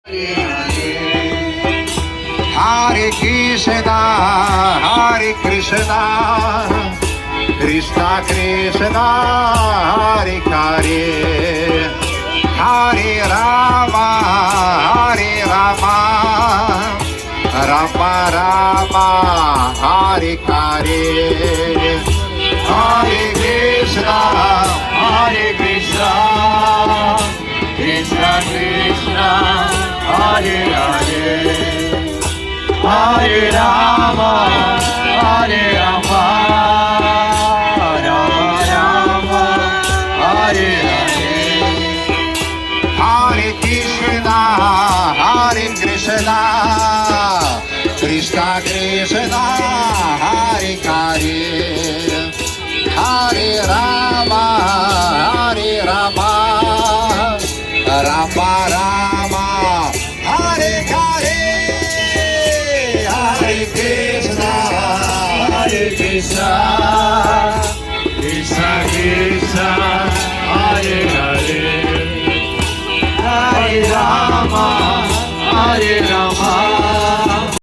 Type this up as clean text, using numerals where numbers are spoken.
Hare Krishna, Hare Krishna, Krishna Krishna, Hare Hare, Hare Rama, Hare Rama, Rama Rama, Hare Hare, Hare Krishna, Hare Krishna, Krishna Krishna, Hare Hare, Hare Rama, Hare Rama, Rama Rama, Hare Hare, Hare Krishna, Hare Krishna, Krishna Krishna, Hare Hare, Hare Rama, Hare Rama, Rama Rama, Hare Hare, Hare Krishna, Hare Krishna, Krishna Krishna, Hare Hare, Hare Rama, Hare Rama,